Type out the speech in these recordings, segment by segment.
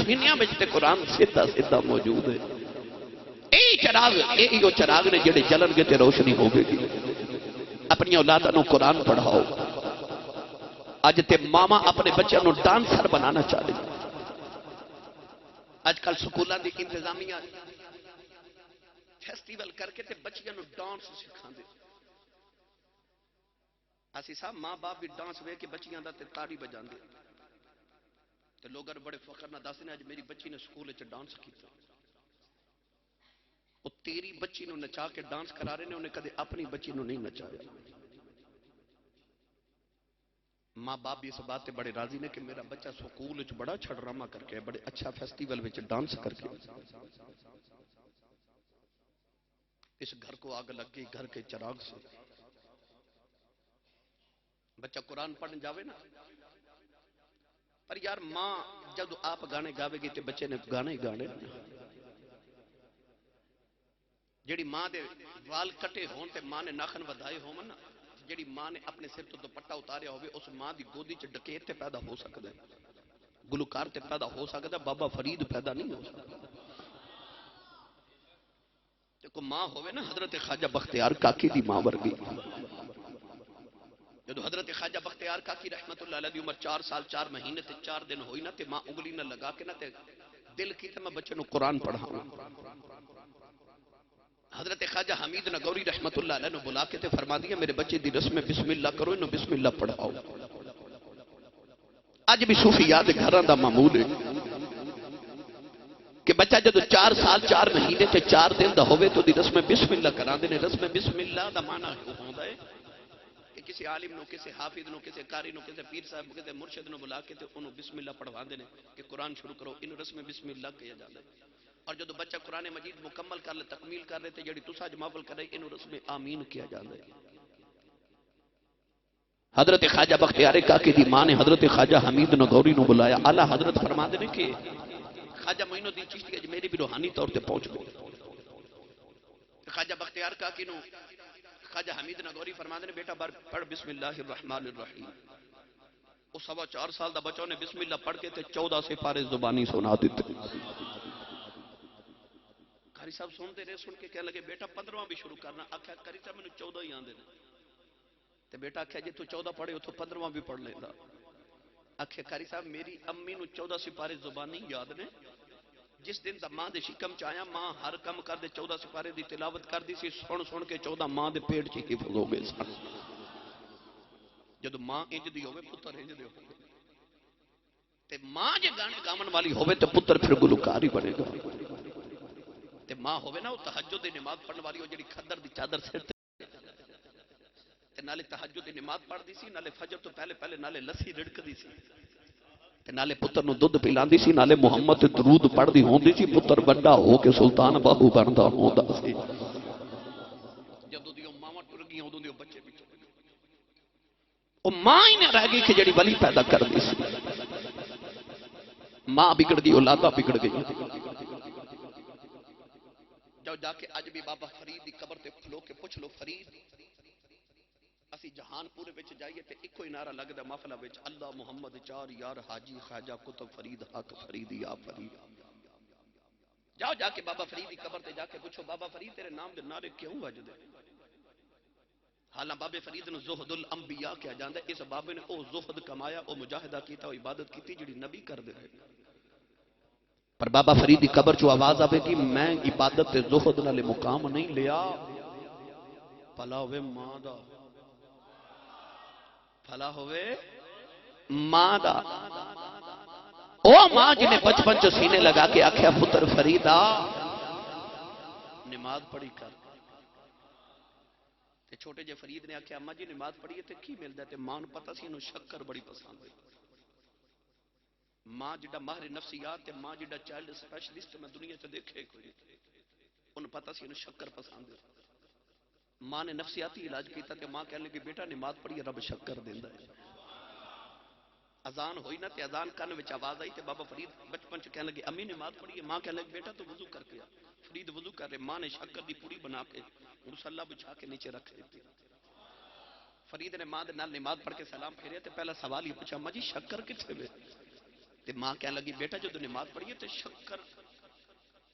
سینیاں وچ تے قرآن سیدھا سیدھا موجود ہے. اے چراغ اے چراغ نے جڑے جلن گے تے روشنی ہوگی. اپنی اولاداں نو قرآن پڑھاؤ. اج تے ماما اپنے بچوں نو ڈانسر بنانا چاہ رہی. اج کل سکولاں دی انتظامیہ فیسٹیول کر کے تے بچیاں نو ڈانس سکھا دے. اسی صاحب ماں باپ بھی ڈانس وے کے بچیاں دا تے تاڑی بجا دے تے لوگ بڑے فخر نہ دسنے اج میری بچی نے سکول وچ ڈانس کیتا. وہ تیری بچی نو نچا کے ڈانس کرا رہے نے, انہیں کدے اپنی بچی نو نہیں نچایا. ماں باپ بھی اس بات تے بڑے راضی نے کہ میرا بچہ سکول وچ بڑا اچھا ڈرامہ کر کے بڑے اچھا فیسٹیول وچ ڈانس کر کے. اس گھر کو آگ لگ گئی گھر کے چراغ سے. بچہ قرآن پڑھن جاوے نا, پر یار ماں جب آپ گانے گاوے گی تے بچے نے گانے ہی گانے. جیڑی ماں دے وال کٹے ہون تے ماں نے ناخن ودائے ہون نا, جیڑی ماں نے اپنے سر تو دوپٹہ اتاریا ہوئے, اس ماں دی گودی چ ڈکیت تے پیدا ہو سکتا ہے, گلوکار تے پیدا ہو سکتا ہے, بابا فرید پیدا نہیں ہو سکتا. تے کو ماں ہوئے نا حضرت خواجہ بختیار کاکی دی ماں ورگی. جدو حضرت خواجہ بختیار کاکی رحمت اللہ علیہ دی عمر 4 سال 4 مہینے تے 4 دن ہوئی نا, تے ماں انگلی نہ لگا کے نا تے دل کی تے میں بچے نو قرآن پڑھاؤں. حضرت خواجہ حمید نگوری رحمت اللہ علیہ نے بلا کے تے فرما دیا میرے بچے دی رسم بسم اللہ کرو, انہوں بسم اللہ پڑھاؤ. اج بھی صوفیات گھراں دا معمول ہے کہ بچہ جدو 4 سال 4 مہینے تے 4 دن دا ہوئے تو دی رسم بسم اللہ کرا دینے. رسم بسم اللہ دا معنی ہوتا ہے کہ کسی عالم نو, کسی حافظ نو, کسی قاری نو, کسی پیر صاحب, کسی مرشد نو بلا کے تے انہوں بسم اللہ پڑھوا دینے کہ قرآن شروع کرو. انہوں رسم بسم اللہ کیا جاتا ہے. اور جدو بچہ قرآن مجید مکمل کر لے, تکمیل کر لے, تے جڑی تسا اج محفل کر رہے انہوں رسم آمین کیا جاتا ہے. حضرت خواجہ بختیار کاکی دی ماں نے حضرت خواجہ حمید نگوری نو بلایا. اعلیٰ حضرت فرما دینے کہ خواجہ معین الدین چشتی اج میری بھی روحانی طور تے پہنچ گئے. خواجہ بختیار کاکی نو خواجہ حمید نگوری فرما دینے بیٹا بار پڑھ بسم اللہ الرحمن الرحیم. وہ 4.25 سال دا بچوں نے بسم اللہ پڑھ کے تے 14 سپارے زبانی سنا دیتے. قاری صاحب سنتے رہے, سن کے کہنے لگے بیٹا 15واں بھی شروع کرنا. آکھا قاری صاحب میں 14 ہی آندے نے. تے بیٹا آکھا جی تو 14 پڑھے ہو تو 15واں بھی پڑھ لیتا. آکھا قاری صاحب میری امی نو 14 سپارے زبانی یاد نے. جس دن دا ماں دے شکم چایا ماں ہر کم کر دے 14 سپارے دی تلاوت کر دی سی. سن کے 14 ماں دے پیٹ چی حفظ ہو گئے سن. جدو ماں انج دی ہوئے پتر انج دے ہوئے, تے ماں جے گانے گامن والی ہوئے تے پتر پھر گلوکار ہی بنے گا. تے ماں ہوئے نا وہ تہجد دی نماز پڑھنے والی, ہو جڑی کھدر دی چادر سر تے نالے تہجد دی نماز پڑھ دی سی, نالے فجر تو پہلے پہلے نالے لسی رڑک دی سی, تے نالے پتر نو دودھ پلاندی سی, نالے محمد درود پڑھ دی ہوندی سی. پتر بڑا ہو کے سلطان باہو بندا ہوندا سی. جدوں دی ماواں ٹر گئیاں اودوں دی بچے پیچھے او ماں ہی نہ رہ گئی کہ جڑی ولی پیدا کر دی سی. ماں بگڑ گئی, اولاداں بگڑ گئی. جاؤ جا کے اج بھی بابا فرید دی قبر تے کھلو کے پوچھ لو, فرید اسی جہان پورے وچ جائیے تے ایکو ہی نعرہ لگدا محفل وچ, اللہ محمد 4 یار حاجی خواجہ کتب فرید حق فرید یا فرید. جاؤ جا کے بابا فرید دی قبر تے جا کے پوچھو بابا فرید تیرے نام دے نعرے کیوں وجدے. حالاں بابے فرید نو زہد الانبیاء کیا جاندا ہے. اس بابے نے او زہد کمایا, او مجاہدہ کیتا, او عبادت کیتی جڑی نبی کر دے رہے. پر بابا فرید دی قبر چو آواز آوے گی میں عبادت تے زہد نالے مقام نہیں لیا. بھلا ہوئے ماں دا, بھلا ہوئے ماں دا. او ماں جنہیں بچپن چو سینے لگا کے آکھیا پتر فریدا نماز پڑھی کر. تے چھوٹے جے فرید نے آکھیا اماں جی نماز پڑھیے تے کی ملدا ہے. تے ماں نوں پتہ سی انہوں شکر بڑی پسند ہے. ماں جڑا ماہر نفسیات تے ماں جڑا چائلڈ اسپیشلسٹ میں دنیا چ دیکھے کوئی, انہوں پتہ سی انہوں شکر پسند ہے. ماں نے نفسیاتی علاج کیتا تے ماں کہنے لگی بیٹا نماز پڑھیے رب شکر دیندا ہے. اذان ہوئی نا تے اذان کن وچ آواز آئی تے بابا فرید بچپن چ کہنے لگے امی نماز پڑھیے. ماں کہنے لگی بیٹا تو وضو کر کے آ. فرید وضو کر رہے, ماں نے شکر دی پوری بنا کے مصلی بچھا کے نیچے رکھ دیتی. فرید نے ماں دے نال نماز پڑھ کے سلام پھیریا تے پہلا سوال ہی پوچھا اما جی شکر کتھے وے. تے ماں کہنے لگی بیٹا جو نماز پڑھیے تے شکر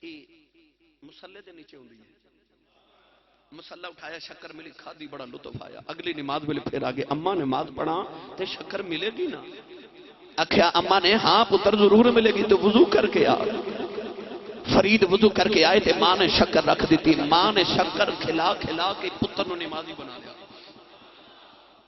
اے مسلے دے نیچے ہوندی ہے. مسلح اٹھایا شکر ملی کھادی بڑا لطف آیا. اگلی نماز ویلے پھر آگے اما نماز پڑھا تے شکر ملے گی نا؟ آخیا اما نے ہاں پتر ضرور ملے گی تو وضو کر کے آ. فرید وضو کر کے آئے تے ماں نے شکر رکھ دیتی. ماں نے شکر کھلا کھلا کے پتر نو نمازی بنا لیا.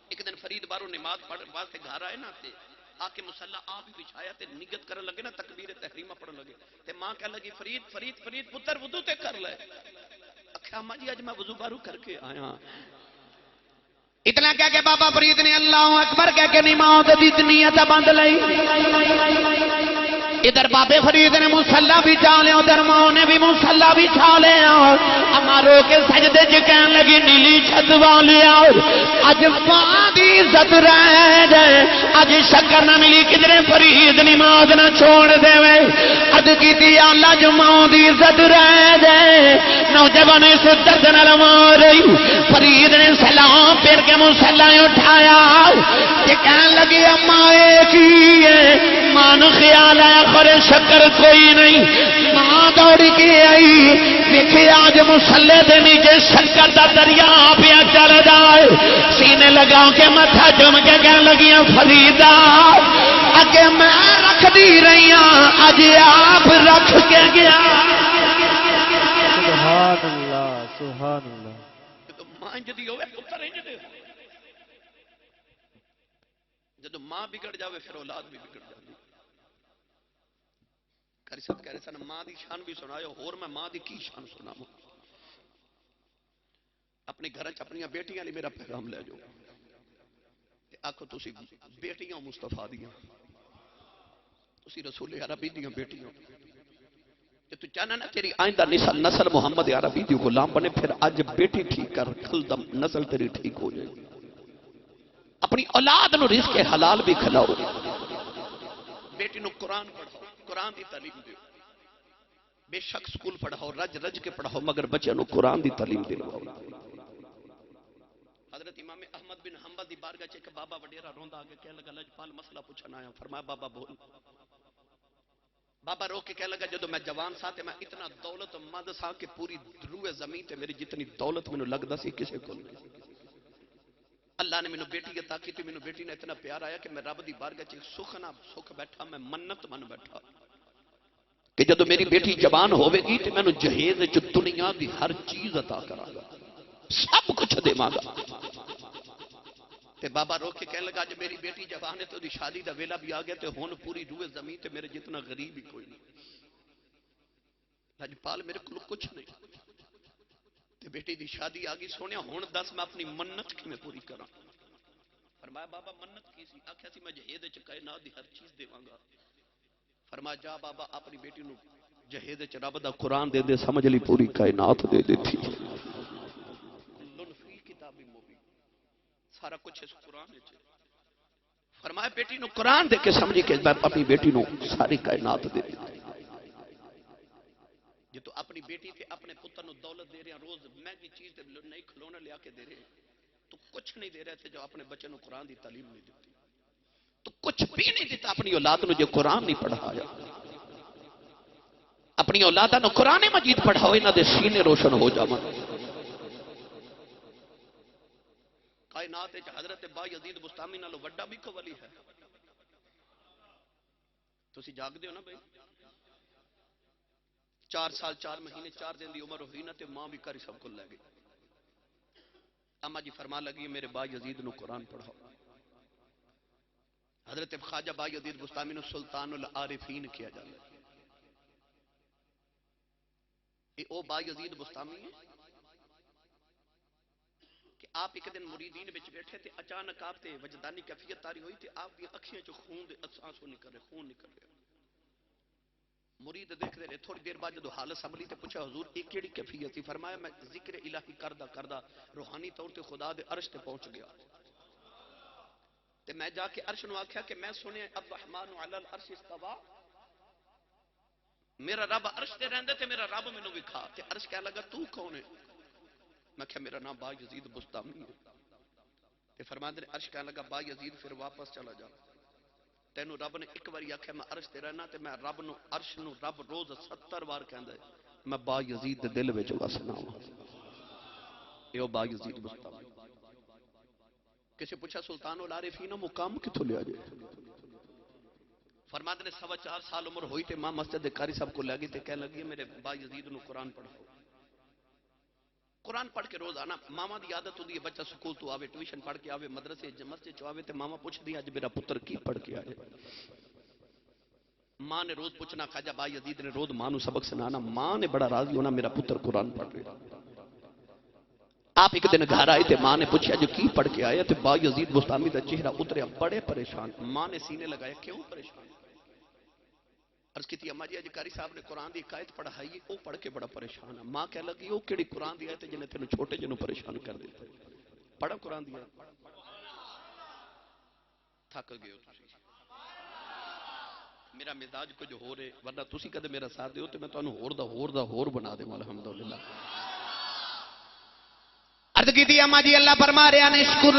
ایک دن فرید بارو نماز پڑھ واسطے گھر آئے نا تے آ کے مصلی آپ ہی بچھایا تے نگت کرن لگے نا تکبیر تحریمہ پڑھن لگے تے ماں کہنے لگی فرید فرید فرید پتر وضو تے کر لے. اکھا اما جی اج میں وضو بارو کر کے آیا. اتنا کہہ کے بابا فرید نے اللہ اکبر کہہ کے نماز دی نیت بند لئی. ادھر بابے فرید نے مصلی بھی چا لیا ادھر ماں نے بھی مصلی بھی چھا لیا. اما رو کے سجدے چ کہن لگی نیلی چھت والیا اج ماں دی عزت رہ جائے اج شکر نہ ملی کدھر فرید نماز نہ چھوڑ دے. اد کی اللہ جو ماں دی عزت رہ جائے. نوجوان سے درد نہ مار رہی. فرید نے سلام پھر کے مصلی اٹھایا کہ کہنے لگی اما ایک ہی ہے. مان خیال آیا خورے شکر کوئی نہیں. ماں دوڑ کے آئی دیکھے آج مسلے دے نیچے شکر دا دریا پیا چل جائے. سینے لگا کے متھا چوم کے کہنے لگیاں فریدا اگے میں رکھ دی رہی ہوں اج آپ رکھ کے گیا. سبحان اللہ سبحان اللہ. ماں جدی ہوئے پتر انج دے. جدو ماں بگڑ جاوے پھر اولاد بھی بگڑ جاوے. کری صاحب کہہ رہے سن ماں دی شان بھی سنایا اور میں ماں دی کی شان سناواں. اپنے گھر چ اپنی بیٹیاں لی میرا پیغام لے جاؤ. آخو تسی بیٹیاں مصطفیٰ دیاں تسی رسول عربی دیاں بیٹیاں. کہ تو چاہنا نا تیری آئندہ نسل محمد عربی دی غلام بنے. پھر آج بیٹی ٹھیک کر کل دم نسل تیری ٹھیک ہو جائے. اپنی اولاد نو رزق حلال بھی کھلاؤ. بیٹی نو قرآن پڑھاؤ قرآن دی تعلیم دیو. بے شک سکول پڑھاؤ رج رج کے پڑھاؤ مگر بچے نو قرآن دی تعلیم دلواؤ. حضرت امام احمد بن حنبل دی بارگاہ چ ایک بابا وڈیرا روندا آگے کہنے لگا لجپال مسئلہ پوچھنا آیا. فرمایا بابا بول. بابا رو کے کہنے لگا جدو میں جوان سا تے میں اتنا دولت مند سا کہ پوری روئے زمین تے میری جتنی دولت مینوں لگدا سی کسے کول نہیں. اللہ نے مینوں بیٹی عطا کی تے مینوں بیٹی نے اتنا پیار آیا کہ میں رب دی بارگاہ چ سکھ بیٹھا میں منت من بیٹھا کہ جدو میری بیٹی جوان ہوے گی تے مینوں جہیز وچ دنیا دی ہر چیز عطا کراں گا سب کچھ دیواں گا. تے بابا رو کے کہنے لگا جب میری بیٹی جوان ہے تو دی شادی دا ویلا بھی آ گیا تے ہن پوری روئے زمین تے میرے جتنا غریب ہی کوئی نہیں. لجپال میرے کو کچھ نہیں تے بیٹی دی شادی آ گئی. سونے ہن دس میں اپنی منت کیویں پوری کراں. فرمایا بابا منت کی سی؟ آکھیا سی میں جہیز وچ کائنات دی ہر چیز دیواں گا. فرمایا جا بابا اپنی بیٹی نو جہیز وچ رب دا قرآن دے دے سمجھ لی پوری کائنات دے دیتی. کتاب مبین سارا کچھ اس قرآن وچ. فرمایا بیٹی نو قرآن دے کے سمجھی کہ میں اپنی بیٹی نو ساری کائنات دے دی. جی تو اپنی بیٹی تے اپنے پتر نو دولت دے رہے ہیں روز مہنگی چیز تے نئی کھلونے لیا کے دے رہے ہیں تو کچھ نہیں دے رہے تھے جو اپنے بچے نو قرآن دی تعلیم نہیں دیتی. تو کچھ بھی نہیں دیتا اپنی اولاد نو جو قرآن نہیں پڑھایا. اپنی اولاداں نو قرآن مجید پڑھاؤ انہاں دے سینے روشن ہو جاون. کائنات وچ حضرت با یزید بستامی نالوں وڈا بھی کوئی ولی ہے؟ تسی جاگ دیو نا بھائی. 4 سال 4 مہینے 4 دن دی عمر ہوئی نا تے ماں بھی کری سب کو لے گئی. اما جی فرما لگی میرے با یزید نو قرآن پڑھاؤ. حضرت خواجہ با یزید بستامی نو سلطان العارفین کیا جاتا ہے. یہ او با یزید بستامی ہے کہ آپ ایک دن مریدین بچ بیٹھے تھے. اچانک آپ تے وجدانی کیفیت تاری ہوئی تھی. آپ دی اکھیاں چ خون دے آنسو نکل رہے خون نکل رہے. مرید دیکھ رہے تھوڑی دیر بعد جدو حالت سنبھلی تے پوچھا حضور یہ کیڑی کیفیت تھی؟ فرمایا میں ذکر الہی کردا کردا روحانی طور تے خدا دے عرش تے پہنچ گیا. تے میں جا کے عرش نو آکھیا کہ میں سنیا الرحمن علی العرش استوى. میرا رب عرش تے رہندا تے میرا رب مینوں وکھا. تے عرش کہنے لگا تو کون ہے؟ میں کہا میرا نام با یزید بستامی ہے. تے فرماندے نے عرش کہنے لگا با یزید پھر واپس چلا جا. تینوں رب نے ایک باری آخیا میں عرش تے رہنا تے میں رب نو عرش نو رب روز 70 بار کہندا ہے میں با یزید دے دل وچ وسنا ہوں. ایو با یزید بستامی. کسی پوچھا سلطان العارفین مقام کتھوں لیا جائے؟ فرماتے نے 4.25 سال عمر ہوئی تے ماں مسجد قاری صاحب کو لے گئی تے کہنے لگی میرے با یزید نو قرآن پڑھاؤ. قرآن پڑھ کے روز آنا. ماما دی عادت ہوندی ہے بچہ سکول تو آوے ٹیوشن پڑھ کے آوے مدرسے مسجد چ آوے تے ماما پوچھ دی اج میرا پتر کی پڑھ کے آئے. ماں نے روز پوچھنا خواجہ با یزید نے روز ماں نو سبق سنانا. ماں نے بڑا راضی ہونا میرا پتر قرآن پڑھ رہا. آپ ایک دن گھر آئے تے ماں نے پوچھا جو کی پڑھ کے آئے تے با یزید بستامی دا چہرہ اتریا بڑے پریشان. ماں نے سینے لگایا کیوں پریشان؟ عرض کی تھی اماں جی اج قاری صاحب نے قرآن دی آیت پڑھائی او پڑھ کے بڑا پریشان ہے. ماں کہہ لگی او کیڑی قرآن دی آیت جنے تینوں چھوٹے جنوں پریشان کر دیتا ہے. پڑھا قرآن دی آیت. تھک گئے ہو تسی. میرا مزاج کچھ ہو رہے ورنہ تسی کدے میرا ساتھ دیو تے میں تانوں ہور بنا دے الحمدللہ. عرض کی تھی اماں جی اللہ فرما رہے ہیں شکر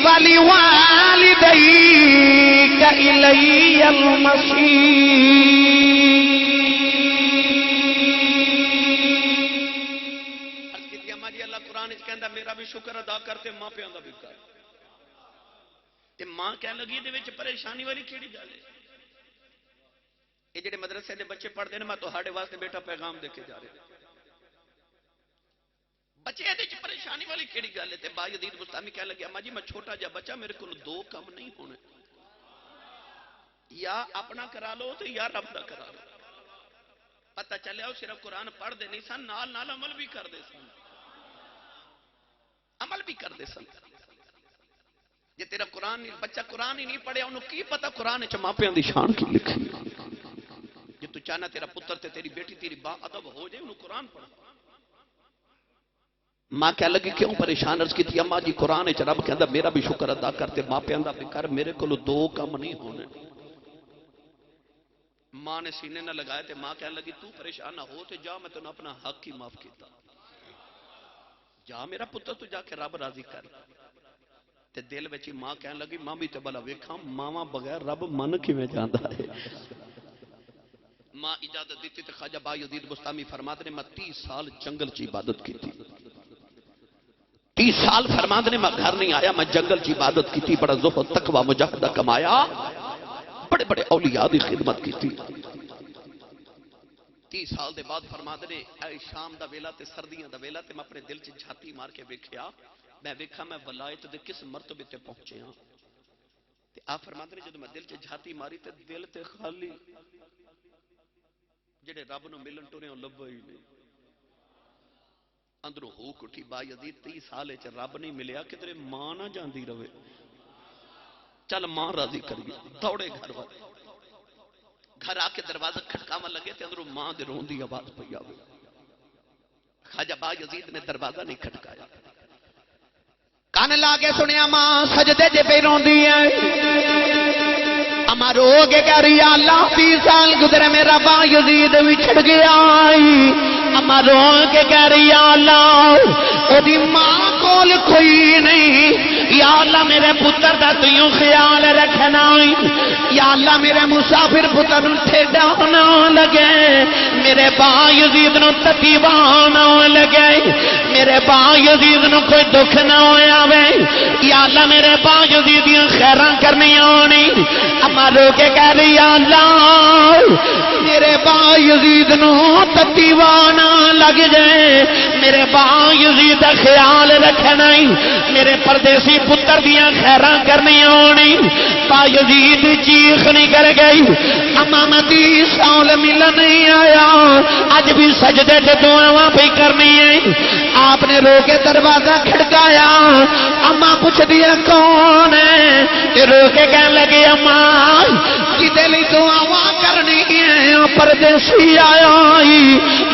والی والدیک الی المصیر. عرض کی تھی اماں جی اللہ قرآن وچ کہندا میرا بھی شکر ادا کرتے ماں پیاں دا بھی کر. تے ماں کہن لگی دے وچ پریشانی والی کیڑی گل ہے؟ یہ جڑے مدرسے دے بچے پڑھتے ہیں میں تہاڈے واسطے بیٹا پیغام دے کے جا رہا. بچے دے وچ پریشانی والی کیڑی گل ہے؟ تے با یزید بستامی کہنے لگے اماں جی میں چھوٹا جا بچہ میرے کول 2 کم نہیں ہونے. یا اپنا کرا لو تے یا رب دا کرا لو. پتہ چلیا وہ صرف قرآن پڑھ دے نہیں سن نال نال عمل بھی کر دے سن. عمل بھی کر دے سن. جے تیرا قرآن بچہ قرآن ہی نہیں پڑھیا انہوں کی پتہ قرآن وچ ماپیاں دی شان کی لکھی. جے تو چاہنا تیرا پتر تے تیری بیٹی تیری با ادب ہو جائے انہوں قرآن پڑھا. ماں کہہ لگی کیوں پریشان؟ عرض کی تھی اماں جی قرآن وچ رب کہندا میرا بھی شکر ادا کرتے ماپیاں دا بھی کر میرے کولوں 2 کم نہیں ہونے. ماں نے سینے نہ لگایا تے ماں کہنے لگی تو پریشان نہ ہو تے جا میں تینوں اپنا حق ہی معاف کیتا. جا میرا پتر تو جا کے رب راضی کر. تے دل وچ ماں کہنے لگی ماں بھی تے بلا ویکھاں ماواں بغیر رب من کیویں جاندا ہے. ماں اجازت دیتی تے خواجہ با یزید بستامی فرماتے نے میں 30 سال جنگل چ عبادت کی تھی. 30 سال فرماتے نے میں گھر نہیں آیا میں جنگل چ عبادت کی تھی. بڑا زہد تقوی مجاہدہ کمایا بڑے بڑے اولیاء دی خدمت کی تھی. 30 سال دے بعد فرماتے نے اے شام دا ویلا تے سردیاں دا ویلا تے میں اپنے دل چ جھاتی مار کے ویکھیا میں ویکھا میں ولایت دے کس مرتبے تے پہنچے ہاں. تے آپ فرماتے نے جدوں میں دل چ جھاتی ماری تے دل تے خالی جڑے رب نو ملن ٹرے لبا ہی نہیں. اندروں ہوک اٹھی با یزید 30 سال وچ رب نہیں ملیا کدھر ماں نہ جاندی رہے. چل ماں راضی کریے. دوڑے گھر والے گھر آ کے دروازہ کھٹکاون لگے تے اندروں ماں دے رون دی آواز پئی آوے. خواجہ با یزید نے دروازہ نہیں کھٹکایا. کان لا کے سنیا ماں سجدے جے پہ روندی ہے. اما رو کے کہہ رہی اللہ 30 سال گزرے میرا با یزید وچھڑ گیا. اما رو کے کہہ رہی اللہ او دی ماں کول کوئی نہیں. یا اللہ میرے پتر دا تیوں خیال رکھنا. یا اللہ میرے مسافر پتر نوں ٹھیڈا نہ لگے. میرے با یزید نوں تکلیفاں نہ لگے. میرے با یزید نوں کوئی دکھ نہ ہویا وے. یا اللہ میرے با یزید دیاں خیراں کرنیاں نہیں. اما رو کے کہہ رہی اللہ میرے با یزید نوں تکلیفاں نہ لگ جائے. میرے با یزید دا خیال رکھنا. میرے پردیسی پتر دیاں خیراں کرنیاں نہیں. با یزید چیخ نہیں کر گئی. اما میں 30 سال ملن نہیں آیا اج بھی سجدے تے دعاواں پہ کرنی ہے. آپ نے رو کے دروازہ کھڑکایا. اما پوچھ دیا کون ہے تے رو کے کہنے لگے اما کدے لئی دعاواں کرنی ہے پردیسی آیا.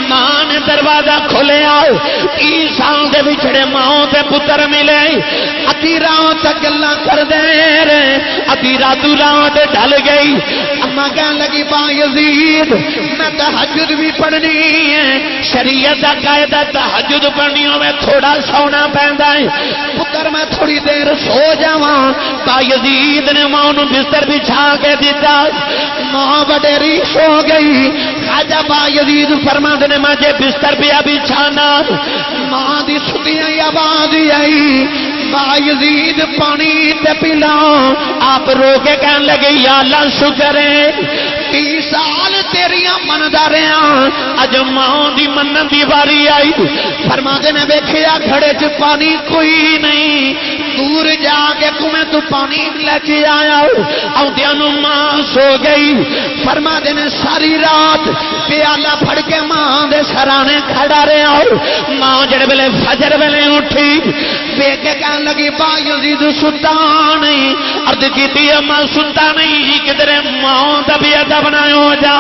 ماں نے دروازہ کھولیا. 30 سال دے وچھڑے ماں تے پتر ملے. ادھی رات تک گلاں کر دے رہے. ادھی رات ڈل گئی. اما کہن لگی با یزید میں تہجد بھی پڑھنی ہے، شریعت کا قاعدہ تہجد پڑھنی ہو میں تھوڑا سونا پیندا ہے، پتر میں تھوڑی دیر سو جاواں۔ با یزید نے ماں نو بستر بچھا کے دیتا، ماں وڈیری سو گئی۔ خواجہ با یزید فرماندے نے میں جے بستر پیا بچھانا، ماں دی ستیاں آواز آئی، با یزید پانی تے پلا۔ آپ رو کے کہن لگے یا اللہ شکر ہے 30 سال تیریاں مندا رہا، اج ماں دی منن دی واری آئی۔ فرماندے نے ویکھیا گھڑے چ پانی کوئی نہیں، دور جا کے کنویں تو پانی لے کے آیا، آؤندیاں نو ماں سو گئی۔ فرماندے نے ساری رات پیالہ پھڑ کے ماں دے سرانے کھڑا رہا، ماں جڑے ویلے فجر ویلے اٹھی ویکھ کے کہن لگی با یزید ستا نہیں، عرض کیتی ماں ستا نہیں، کدھر ماں دا بھی ادب نہ ہو جا۔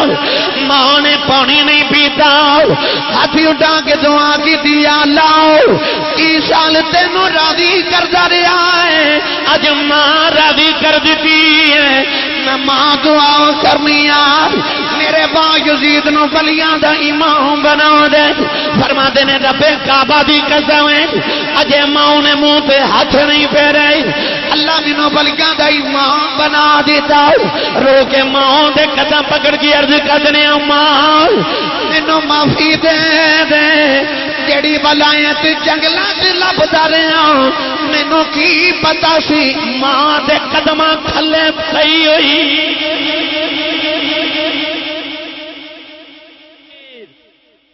ماں نے پانی نہیں پیتا، ہاتھ اٹھا کے دعا کی دیا اللہ 30 سال تینوں راضی کردا رہا ہے، اج ماں راضی کر دیتی ہے، میں ماں دعا کرنی آ میرے با یزید نو ولیاں دا امام بنا دے۔ فرماندے نے رب کعبہ دی قسم ہے اجے ماں نے منہ پہ ہاتھ نہیں پھیرے، اللہ مینوں ولیاں دا امام بنا دیتا۔ رو کے ماں دے قدم پکڑ کے عرض کرنے ماں مینوں معافی دے دے، جیڑی ولایت جنگلاں تے لبدا رہا مینوں کی پتا سی ماں دے قدماں تھلے پئی ہوئی۔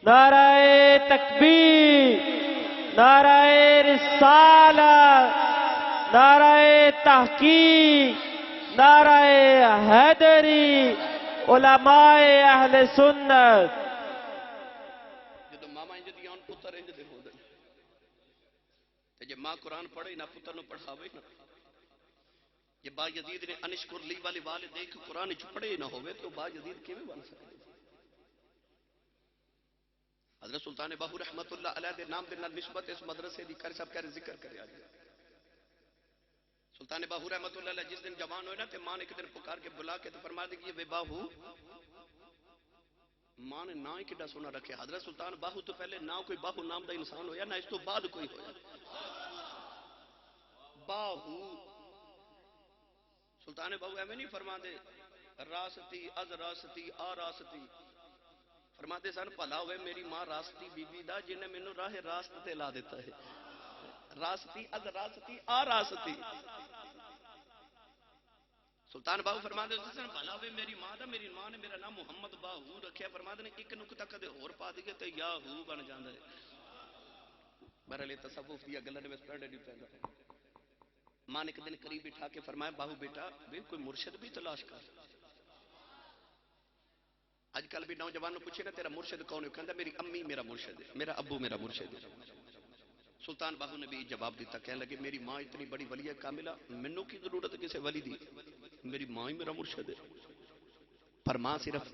نعرہ تکبیر، نعرہ رسالت، نعرہ تحقیق، نعرہ حیدری، علماء اہل سنت۔ جدو ماما انج دی آن پتر انج دے ہو دے تے جے ماں قرآن پڑھے نہ پتر نو پڑھاوے نہ، یہ با یزید نے انشکر لی والے والدے کہ قرآن چ پڑھے نہ ہوئے تو با یزید کیویں بن سکے؟ حضرت سلطان باہو رحمت اللہ علیہ دے نام دے نال نسبت اس مدرسے دی کر سب کہہ ذکر کرے آ گیا۔ سلطان باہو رحمت اللہ علیہ جس دن جوان ہوئے نا تے ماں نے ایک دن پکار کے بلا کے تو فرما دی کہ یہ باہو، ماں نے نام ہی کڈا سونا رکھے۔ حضرت سلطان باہو تو پہلے نہ کوئی باہو نام دا انسان ہویا نہ اس تو بعد کوئی ہویا۔ باہو سلطان باہو ایویں نہیں فرما دے راستی از راستی آ راستی، فرما دے سن بھلا ہوئے میری ماں راستی بی بی دا جنہیں مینوں راہ راست تے لا دیتا ہے۔ راستی از راستی آ راستی، سلطان باہو فرما دے سن بھلا ہوئے میری ماں دا، میری ماں نے میرا نام محمد باہو رکھیا، فرما دے ایک نقطہ کدے اور پا دیے تے یاہو بن جاندا ہے۔ بہرحال تصوف دی گلاں وچ پڑھنے نہیں پیندا۔ ماں نے ایک دن قریب بٹھا کے فرمایا باہو بیٹا بھی کوئی مرشد بھی تلاش کر۔ آج کل بھی نوجوانوں پوچھے نا تیرا مرشد کون ہے، کہندا میری امی میرا مرشد ہے، میرا ابو میرا مرشد ہے۔ سلطان باہو نے بھی جواب دیتا، کہنے لگے میری ماں اتنی بڑی ولی کاملہ، منوں کی ضرورت ہے کسی ولی دی، میری ماں ہی میرا مرشد ہے۔ پر ماں صرف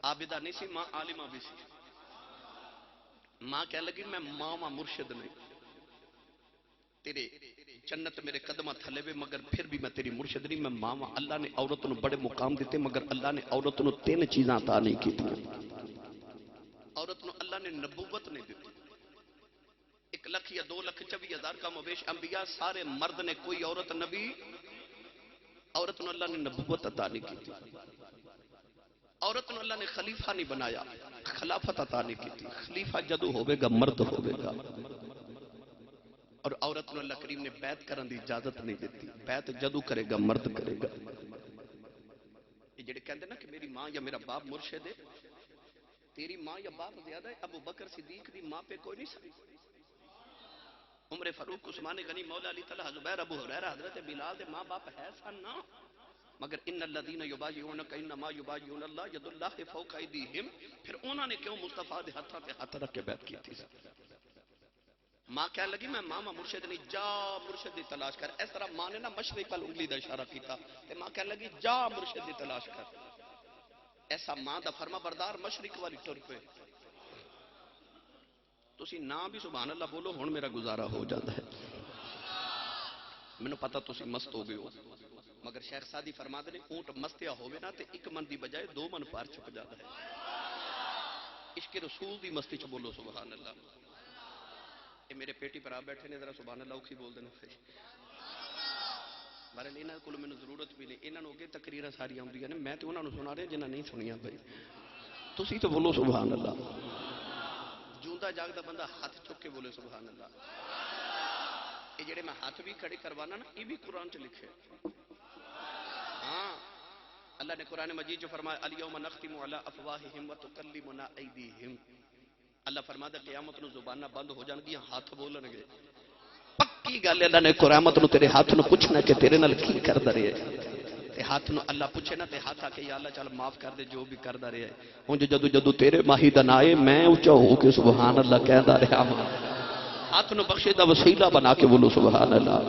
عابدہ نہیں سی، ماں عالمہ بھی سی۔ ماں کہنے لگی میں ماں مرشد نہیں، تیرے جنت میرے قدمہ تھلے وے مگر پھر بھی میں تیری مرشد نہیں، میں ماں۔ اللہ نے عورت نو بڑے مقام دیتے مگر اللہ نے عورت نو 3 چیزاں عطا نہیں کی تھی۔ عورت نو اللہ نے نبوت نہیں دیتی، 1 لاکھ یا 2,24,000 کا مویش انبیاء سارے مرد نے، کوئی عورت نبی، عورت نو اللہ نے نبوت عطا نہیں کی تھی۔ عورت نو اللہ نے خلیفہ نہیں بنایا، خلافت عطا نہیں کی تھی۔ خلیفہ جدو ہوئے گا مرد ہوئے گا، اور عورت نو اللہ کریم نے بیعت کرن دی اجازت نہیں دیتی، بیعت جدو کرے گا مرد کرے گا۔ یہ جڑے کہندے نا کہ میری ماں یا میرا باپ مرشد ہے، تیری ماں یا باپ زیادہ ہے، ابو بکر صدیق دی ماں پہ کوئی نہیں سکتا، عمر فاروق عثمان غنی مولا علی طلحہ زبیر ابو ہریرہ حضرت بلال دے ماں باپ ہے سن نا، مگر ان الذین یبایعونک انما یبایعون اللہ ید اللہ فوق ایدیہم، پھر انہوں نے کیوں مصطفیٰ دے ہاتھاں تے ہاتھ رکھ کے بیعت کی تھی۔ ماں کہنے لگی میں ماما مرشد نہیں، جا مرشد دی تلاش کر۔ اس طرح ماں نے نا مشرق وال انگلی دا اشارہ کیتا تے ماں کہنے لگی جا مرشد دی تلاش کر۔ ایسا ماں دا فرما بردار مشرق والی ٹر پے۔ تسی نہ بھی سبحان اللہ بولو ہن میرا گزارا ہو جاتا ہے، مینوں پتہ تسی مست ہو گئے ہو۔ مگر شیخ سادی فرماتے ہیں اونٹ مستیا ہوئے نا تے ایک من دی بجائے 2 من پار چک جاتا ہے. عشق رسول دی مستی چ بولو سبحان اللہ. یہ میرے پیٹی پر آپ بیٹھے نے ذرا سبحان اللہ اوکھی بول دینا پھر. بارے لینا کو مینوں ضرورت بھی نہیں. انہاں نوں اگے تقریراں ساری آندیاں نے میں تے انہاں نوں سنا رہا جنہاں نہیں سنیاں بھائی. تسی تو بولو سبحان اللہ. جوندا جاگدا بندہ ہاتھ چک کے بولے سبحان اللہ. یہ جڑے میں ہاتھ بھی کھڑے کروانا نا یہ بھی قرآن چ لکھے. ہاں اللہ نے قرآن مجید جو فرمایا الیوم نختم علی افواہہم وتکلمنا ایدیہم. اللہ فرماتا قیامت نو زباناں بند ہو جان گیاں ہاتھ بولن گے. پکی گل اللہ نے قیامت نو تیرے ہاتھ نو پوچھنا کہ تیرے نال کی کردا رہے تے ہاتھ نو اللہ پوچھے نا تے ہاتھ آ کے یا اللہ چل معاف کر دے جو بھی کردا رہے ہن جدو جدو تیرے ماہی دن آئے میں اونچا ہو کے سبحان اللہ کہدا رہا ہاں. ہاتھ نو بخشے دا وسیلہ بنا کے بولو سبحان اللہ.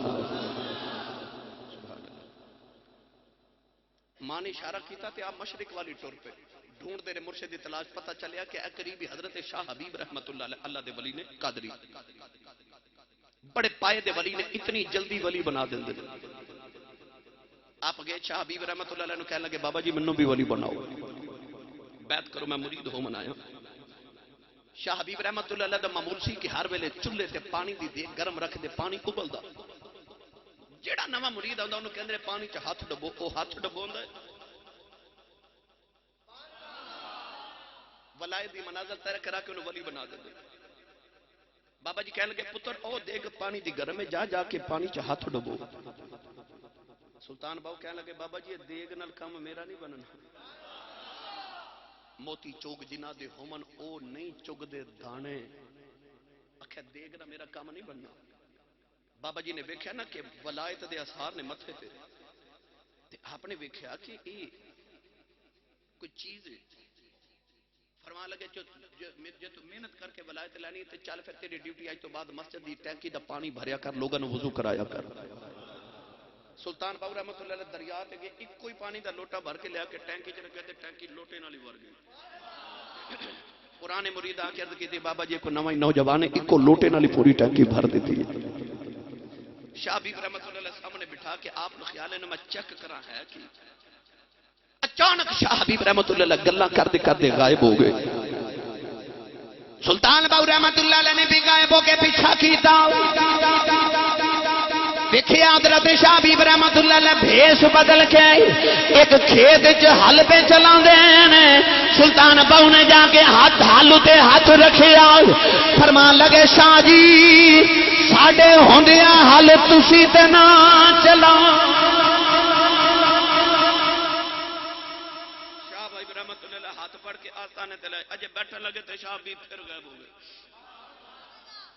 ماں نے اشارہ کیتا تے آپ مشرق والی ٹور پہ ڈھونڈ دے رہے مرشد تلاش. پتہ چلیا کہ قریبی حضرت شاہ حبیب رحمت اللہ دے ولی نے قادری بڑے پائے دے ولی نے اتنی جلدی ولی بنا دیں دے. آپ گئے شاہ حبیب رحمت اللہ نے کہنے لگے بابا جی منوں بھی ولی بناؤ بیعت کرو میں مرید ہو منایا. شاہ حبیب رحمت اللہ دا معمول سی کہ ہر ویلے چولہے تے پانی دی دیگ گرم رکھ دے پانی ابلدا. جیڑا نواں مرید آندا اونوں کہندے پانی چ ہاتھ ڈبو او ہاتھ ڈبوندا ہے. ولایت دی منازل طے کرا کے انہوں ولی بنا دے. بابا جی کہنے لگے پتر او دیگ پانی دی گرم ہے جا جا کے پانی چ ہاتھ ڈبو. سلطان باؤ کہنے لگے بابا جی دیگ نال کام میرا نہیں بننا. موتی چوگ جنہ دے ہومن او نہیں چگ دے دانے. آخیا دیگ نہ میرا کام نہیں بننا. بابا جی نے ویکھیا نا کہ ولایت دے اثار نے متھے تے آپ نے ویکھیا کہ یہ کوئی چیز ہے. فرما لگے جو تو محنت کر کے ولایت لینی تے چل پھر تیری ڈیوٹی آج تو بعد مسجد دی ٹینکی دا پانی بھریا کر لوگاں نوں وضو کرایا کر. سلطان باؤ رحمت اللہ علیہ دریا تے گئے ایک کوئی پانی دا لوٹا بھر کے لیا کے ٹینکی چ رکھیا تے ٹینکی لوٹے نال ہی بھر گئی. پرانے مرید آ کے عرض کیتی بابا جی کو نواں نوجوان نے ایک کو لوٹے نال ہی پوری ٹینکی بھر دیتی ہے. شاہ حبیب رحمت اللہ علیہ سامنے بٹھا کے آپ کو خیال ہے نا میں چیک کرا ہے کہ اچانک شاہ حبیب رحمت اللہ علیہ گلاں کرتے غائب ہو گئے. سلطان باؤ رحمت اللہ علیہ نے بھی غائب ہو کے پیچھا کیتا. دیکھیا حضرت شاہ حبیب رحمت اللہ علیہ بھیس بدل کے ایک کھیت چ ہل پہ چلاندے نے. سلطان باؤ نے جا کے ہاتھ ہل تے ہاتھ رکھیا فرمان لگے شاہ جی ساڈے ہوندیاں ہل تسی تے نہ چلاؤ. شاہ بھائی رحمت اللہ علیہ ہاتھ پڑھ کے آستانے تے لائے اجے بیٹھے لگے تے شاہ بھی پھر غائب ہو گئے.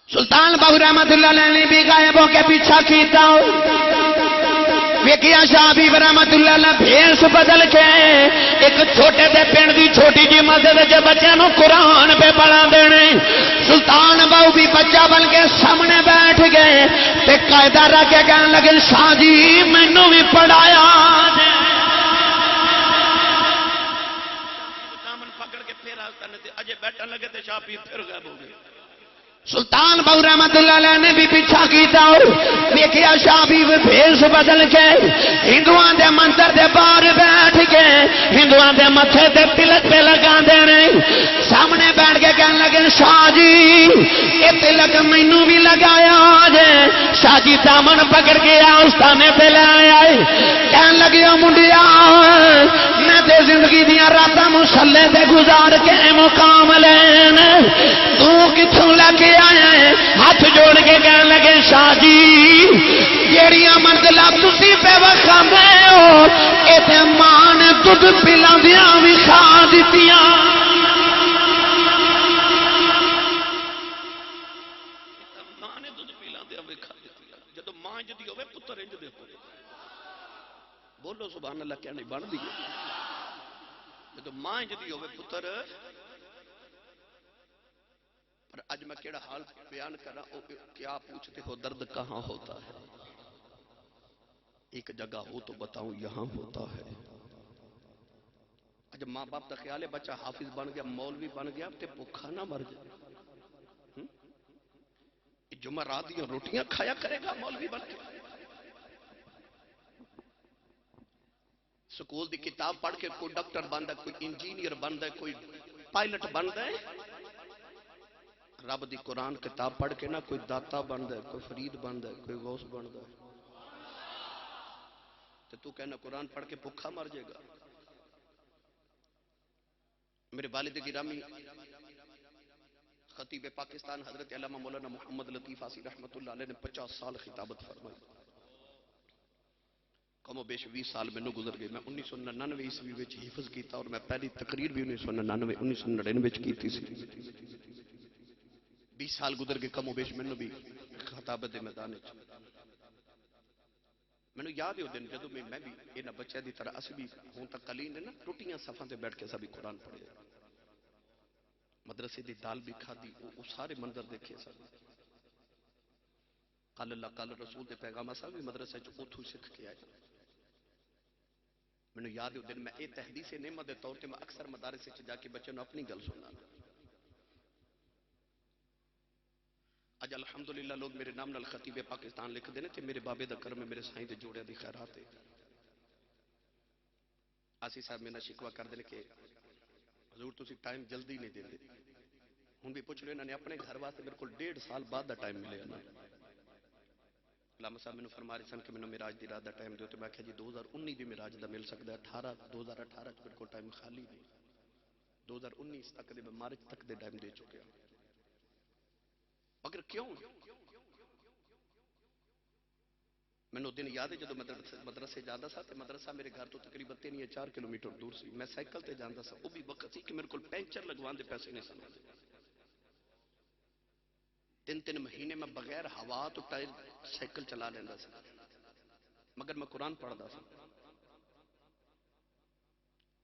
سلطان باؤ رحمت اللہ علیہ نے بھی غائب ہو کے پیچھا کیتا. ویکھیا شاہ حبیب رحمت اللہ علیہ بھیس بدل کے ایک چھوٹے دے پنڈ دی چھوٹی جی مسجد وچ بچیاں نوں قرآن پہ پڑھا دینے. سلطان باؤ بھی بچہ بن کے سامنے بیٹھ گئے تے قاعدہ رکھ کے کہنے لگے شاہ جی مینوں بھی پڑھایا. دامن پکڑ کے پھر آستانے تے اجے بیٹھے لگے تے شاہ بھی پھر غائب ہو گئے. سلطان باؤ رحمت اللہ علیہ نے بھی پیچھا کیتا. ویکھیا شاہ بھی بھیس بدل کے ہندوؤں دے مندر دے باہر بیٹھ کے ہندوؤں دے متھے تے تلک پہ لگا دینے. سامنے بیٹھ کے کہنے لگے شاہ جی یہ تلک مینوں بھی لگایا جے. شاہ جی دامن پکڑ کے آستانے پہ لے آئے. کہنے لگے منڈیا میں تے زندگی دیا راتاں مسلے تے گزار کے مقام لین تو کتھوں لے کے آیا ہے. ہاتھ جوڑ کے کہنے لگے شاہ جی جیڑیاں منزلاں تسی پہ وکھاندے ہو اے تے ماں نے دودھ پلاندیاں وی کھا دتیاں. ماں نے دودھ پلاندیاں وی کھا دتیاں. جدوں ماں جدی ہوے پتر انج دے ہوے. بولو سبحان اللہ کہنے بن دی. جدوں ماں جدی ہوے پتر. پر آج میں کیڑا حال بیان کر رہا ہوں کیا پوچھتے ہو درد کہاں ہوتا ہے. ایک جگہ ہو تو بتاؤں یہاں ہوتا ہے. آج ماں باپ کا خیال ہے بچہ حافظ بن گیا مولوی بن گیا تے بھوکا نہ مر جائے. جمعرات دیا روٹیاں کھایا کرے گا مولوی بن کے. سکول دی کتاب پڑھ کے کوئی ڈاکٹر بنتا ہے، کوئی انجینئر بنتا ہے، کوئی پائلٹ بنتا ہے. رب دی قرآن کتاب پڑھ کے نہ کوئی داتا بنتا ہے، کوئی فرید بنتا ہے، کوئی غوث بنتا ہے. تو کہنا قرآن پڑھ کے بھوکا مر جائے گا. میرے والد گرامی خطیب پاکستان حضرت علامہ مولانا محمد لطیف آسی رحمت اللہ علیہ نے 50 سال خطابت فرمائی. کم و بیش 20 سال میں گزر گئے. میں 1999 عیسوی میں حفظ کیتا اور میں پہلی تقریر بھی 1999 کی سی. 20 سال گزر گئے کم و بیش میں بھی خطابت دے میدان میں یاد ہے وہ دن جدو میں بھی یہاں بچے دی طرح اسی بھی ہوں تک کلین نے نا ٹوٹیاں صفحاں تے بیٹھ کے سبھی قرآن پڑھے، مدرسے دی دال بھی کھادی، وہ سارے منظر دیکھے سب. قال اللہ قال رسول دے پیغام سب بھی مدرسے اتھو سکھ کے آئے. میں یاد ہے وہ دن میں یہ تحدیث نعمت دے طور تے میں اکثر مدارس جا کے بچوں نے اپنی گل سنا. اج الحمدللہ لوگ میرے نام نال خطیب پاکستان لکھ دینے تے میرے بابے دا کرم ہے، میرے سائیں دے جوڑے دی خیرات ہے. آسی صاحب میں نہ شکوہ کر دینے کہ حضور تسی ٹائم جلدی نہیں دیں دے. ہوں بھی پوچھ لو انہوں نے اپنے گھر واسطے میرے کو 1.5 سال بعد دا ٹائم ملے. علامہ صاحب میں فرما رہے سن کہ میں معراج دی رات دا ٹائم دیو. تو میں کہا جی 2019 بھی معراج دا مل سکتا ہے. 2018 میرے کو ٹائم خالی نہیں. 2019 تک دے میں مارچ تک دے ٹائم دے چکے ہیں. مگر کیوں؟ میں نے دن یاد ہے جب مدرسے جاتا سا تو مدرسہ میرے گھر تو تقریباً 3 یا 4 کلومیٹر دور سی. میں سائیکل تے جانا سا. وہ بھی وقت سی کہ میرے کو پینچر لگوان دے پیسے نہیں سن. 3 مہینے میں بغیر ہوا تو ٹائر سائیکل چلا لینا سا. مگر میں قرآن پڑھتا سا.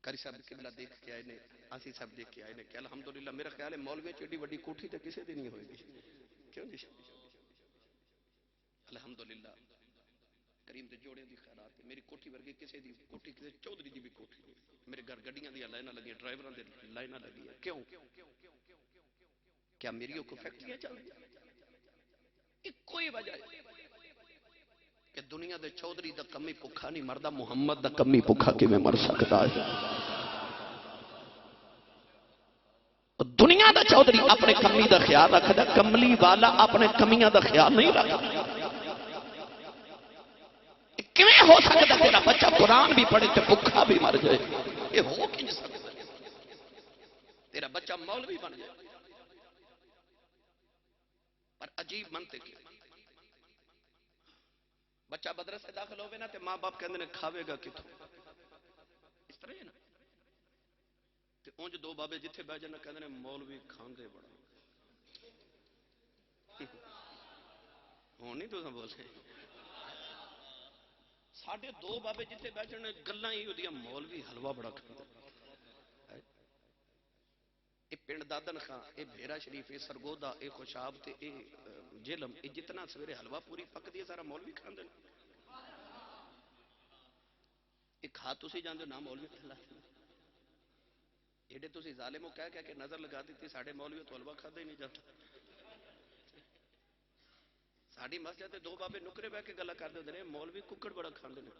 قاری صاحب قبلہ دیکھ کے آئے نے، آسی صاحب دیکھ کے آئے نے کہ الحمدللہ میرا خیال ہے مولوی چیڈی وڈی کوٹھی تے کسے دی نہیں ہوئے گی. کیوں جی؟ الحمدللہ کریم دے جوڑے دی خیرات ہے. میری کوٹھی ورگی کسے دی کوٹھی کسے چودھری دی بھی کوٹھی نہیں. میرے گھر گڈیاں دی لائناں لگی، ڈرائیوراں دے لائناں لگی. کیوں؟ کیا میری کوئی فیکٹریاں چل رہی ہیں؟ کوئی وجہ ہے کہ دنیا دے چودھری دا کمی بھکھا نہیں مردا، محمد دا کمی بھکھا کیویں مر سکتا ہے؟ دنیا دا چودھری اپنے کمی دا خیال رکھدا، کملی والا اپنے کمیاں دا خیال نہیں رکھدا. کیویں ہو سکتا تیرا بچہ قرآن بھی پڑھے تے بھکھا بھی مر جائے؟ یہ ہو کیوں سکتا؟ تیرا بچہ مولوی بن جائے. پر عجیب منطق ہے. بچہ مدرسے داخل ہوئے نا تے ماں باپ کہندے نے کھاوے گا کتوں؟ اس طرح ہے نا. تے اونج 2 بابے جتھے بیٹھ جانا کہندے نے مولوی کھاندے بڑا. ہوں نہیں تو بولے ساڈے 2 بابے جتھے بیٹھ جانے گلاں ہی ہوندیاں مولوی حلوہ بڑا کھاندا. اے پنڈ دادن خان، اے بھیرا شریف، اے سرگودا، اے خوشاب تے اے جیلم، اے جتنا سویرے حلوہ پوری پکدی ہے سارا مولوی کھاندے. اے کھا تسی جاندے نہ مولوی کھلا. ایڈے تسی ظالمو کہہ کہ نظر لگا دیتی ساڈے مولوی تو حلوہ کھادا ہی نہیں جاتا. ساڈی مسجد تے 2 بابے نکرے بیٹھ کے گلا کردے ہوندے نے مولوی ککڑ بڑا کھاندے نے.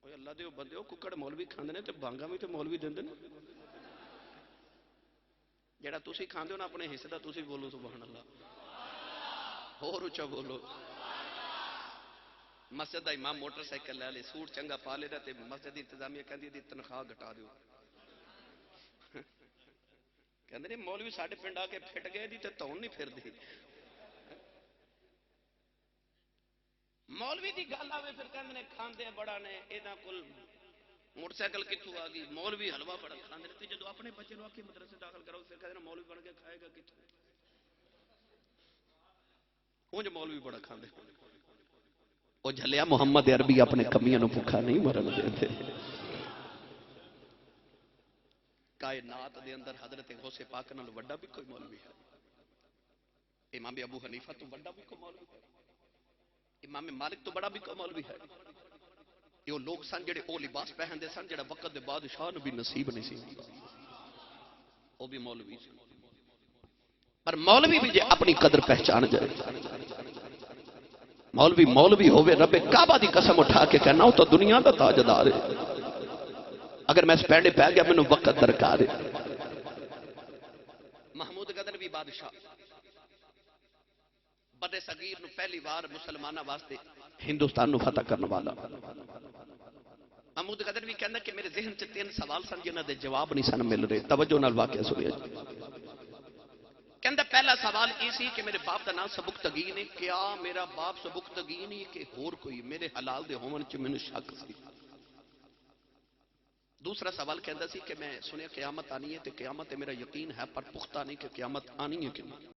اوے اللہ دے بندیو ککڑ مولوی کھاندے نے تے بانگاں بھی تے مولوی دیندے نے. جڑا تسی کھاندے ہو نا اپنے حصے دا تسی بولو سبحان اللہ. اور اچا بولو. مسجد دا امام موٹر سائیکل لے لے، سوٹ چنگا پا لے تے مسجد دی انتظامیہ کہندی دی تنخواہ گھٹا دیو. کہندے نے مولوی ساڈے پنڈ آ کے پھٹ گئے دی تے تون نہیں پھردی. مولوی دی گل آوے پھر کہندے نے کھاندے بڑا نے، انہاں کول موٹر سائیکل کتوں آ گئی، مولوی حلوہ بڑا کھاندے تے جدوں اپنے بچے نوں آکھے مدرسے داخل کرو پھر کہندے نے مولوی بن کے کھائے گا کتوں؟ اونج مولوی بڑا کھاندے. او جھلیا محمد عربی اپنے کمیاں نوں بھکھا نہیں مرن دیندے. کائنات دے اندر حضرت غوث پاک نال وڈا بھی کوئی مولوی ہے؟ امام ابو حنیفہ تو وڈا بھی کوئی مولوی ہے؟ امام مالک تو بڑا بھی کوئی مولوی ہے؟ یہ لوگ سن جڑے او لباس پہندے سن جڑا وقت دے بادشاہ نوں بھی نصیب نہیں سی. وہ بھی مولوی سی. پر مولوی بھی جے اپنی قدر پہچان جائے. مولوی مولوی ہوئے رب کعبہ دی قسم اٹھا کے کہنا وہ تو دنیا دا تاجدار ہے، اگر میں اس پیڑے پہ گیا میں وقت درکار ہے۔ محمود غزنوی بادشاہ بڑے صغیر نو پہلی بار مسلمانہ واسطے ہندوستان نو فتح کرنے والا محمود غزنوی کہنا کہ میرے ذہن سے 3 سوال سن جنہاں دے جواب نہیں سن مل رہے، توجہ نال واقعہ سنیا جی۔ کہندا پہلا سوال یہ سی کہ میرے باپ دا نام سبکتگین ہے، کیا میرا باپ سبکتگین ہے کہ اور کوئی میرے حلال دے ہون چ مینوں شک سی۔ دوسرا سوال کہندا سی کہ میں سنیا قیامت آنی ہے تے قیامت میرا یقین ہے پر پختہ نہیں کہ قیامت آنی ہے کہ نہیں۔